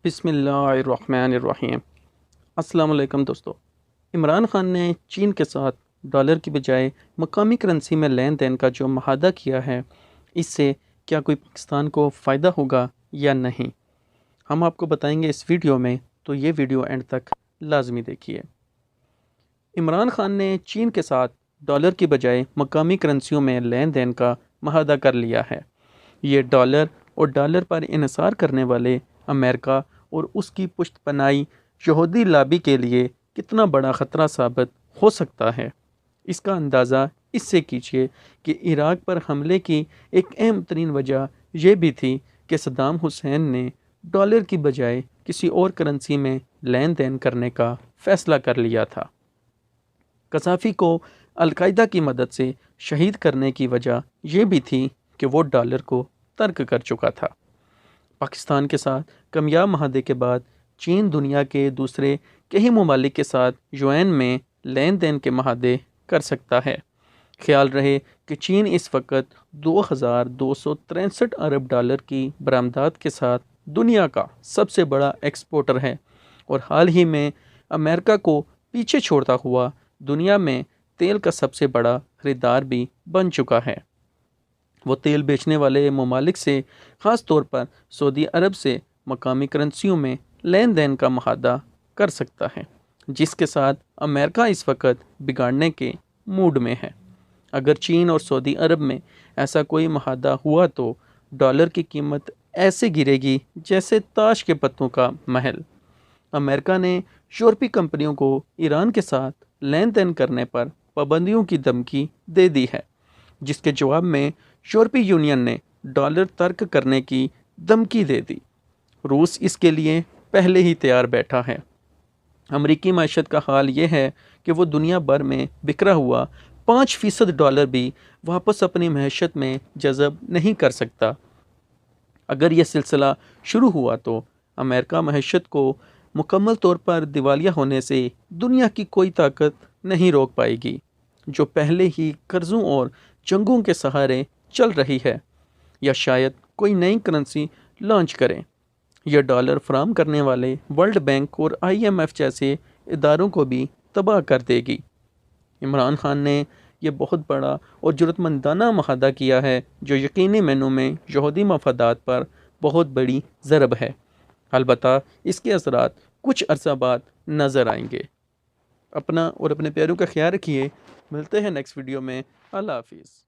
بسم اللہ الرحمن الرحیم۔ السلام علیکم دوستو۔ عمران خان نے چین کے ساتھ ڈالر کی بجائے مقامی کرنسی میں لین دین کا جو معاہدہ کیا ہے، اس سے کیا کوئی پاکستان کو فائدہ ہوگا یا نہیں، ہم آپ کو بتائیں گے اس ویڈیو میں، تو یہ ویڈیو اینڈ تک لازمی دیکھیے۔ عمران خان نے چین کے ساتھ ڈالر کی بجائے مقامی کرنسیوں میں لین دین کا معاہدہ کر لیا ہے۔ یہ ڈالر اور ڈالر پر انحصار کرنے والے امریکہ اور اس کی پشت پناہی یہودی لابی کے لیے کتنا بڑا خطرہ ثابت ہو سکتا ہے، اس کا اندازہ اس سے کیجیے کہ عراق پر حملے کی ایک اہم ترین وجہ یہ بھی تھی کہ صدام حسین نے ڈالر کی بجائے کسی اور کرنسی میں لین دین کرنے کا فیصلہ کر لیا تھا۔ قذافی کو القاعدہ کی مدد سے شہید کرنے کی وجہ یہ بھی تھی کہ وہ ڈالر کو ترک کر چکا تھا۔ پاکستان کے ساتھ کامیاب معاہدے کے بعد چین دنیا کے دوسرے کئی ممالک کے ساتھ یوان میں لین دین کے معاہدے کر سکتا ہے۔ خیال رہے کہ چین اس وقت 2263 ارب ڈالر کی برآمدات کے ساتھ دنیا کا سب سے بڑا ایکسپورٹر ہے، اور حال ہی میں امریکہ کو پیچھے چھوڑتا ہوا دنیا میں تیل کا سب سے بڑا خریدار بھی بن چکا ہے۔ وہ تیل بیچنے والے ممالک سے، خاص طور پر سعودی عرب سے، مقامی کرنسیوں میں لین دین کا معاہدہ کر سکتا ہے، جس کے ساتھ امریکہ اس وقت بگاڑنے کے موڈ میں ہے۔ اگر چین اور سعودی عرب میں ایسا کوئی معاہدہ ہوا تو ڈالر کی قیمت ایسے گرے گی جیسے تاش کے پتوں کا محل۔ امریکہ نے یورپی کمپنیوں کو ایران کے ساتھ لین دین کرنے پر پابندیوں کی دھمکی دے دی ہے، جس کے جواب میں یورپی یونین نے ڈالر ترک کرنے کی دھمکی دے دی۔ روس اس کے لیے پہلے ہی تیار بیٹھا ہے۔ امریکی معیشت کا حال یہ ہے کہ وہ دنیا بھر میں بکھرا ہوا 5% ڈالر بھی واپس اپنی معیشت میں جذب نہیں کر سکتا۔ اگر یہ سلسلہ شروع ہوا تو امریکہ معیشت کو مکمل طور پر دیوالیہ ہونے سے دنیا کی کوئی طاقت نہیں روک پائے گی، جو پہلے ہی قرضوں اور جنگوں کے سہارے چل رہی ہے، یا شاید کوئی نئی کرنسی لانچ کریں۔ یہ ڈالر فراہم کرنے والے ورلڈ بینک اور IMF جیسے اداروں کو بھی تباہ کر دے گی۔ عمران خان نے یہ بہت بڑا اور جرأت مندانہ معاہدہ کیا ہے، جو یقینی معنوں میں یہودی مفادات پر بہت بڑی ضرب ہے۔ البتہ اس کے اثرات کچھ عرصہ بعد نظر آئیں گے۔ اپنا اور اپنے پیاروں کا خیال رکھیے۔ ملتے ہیں نیکسٹ ویڈیو میں۔ اللہ حافظ۔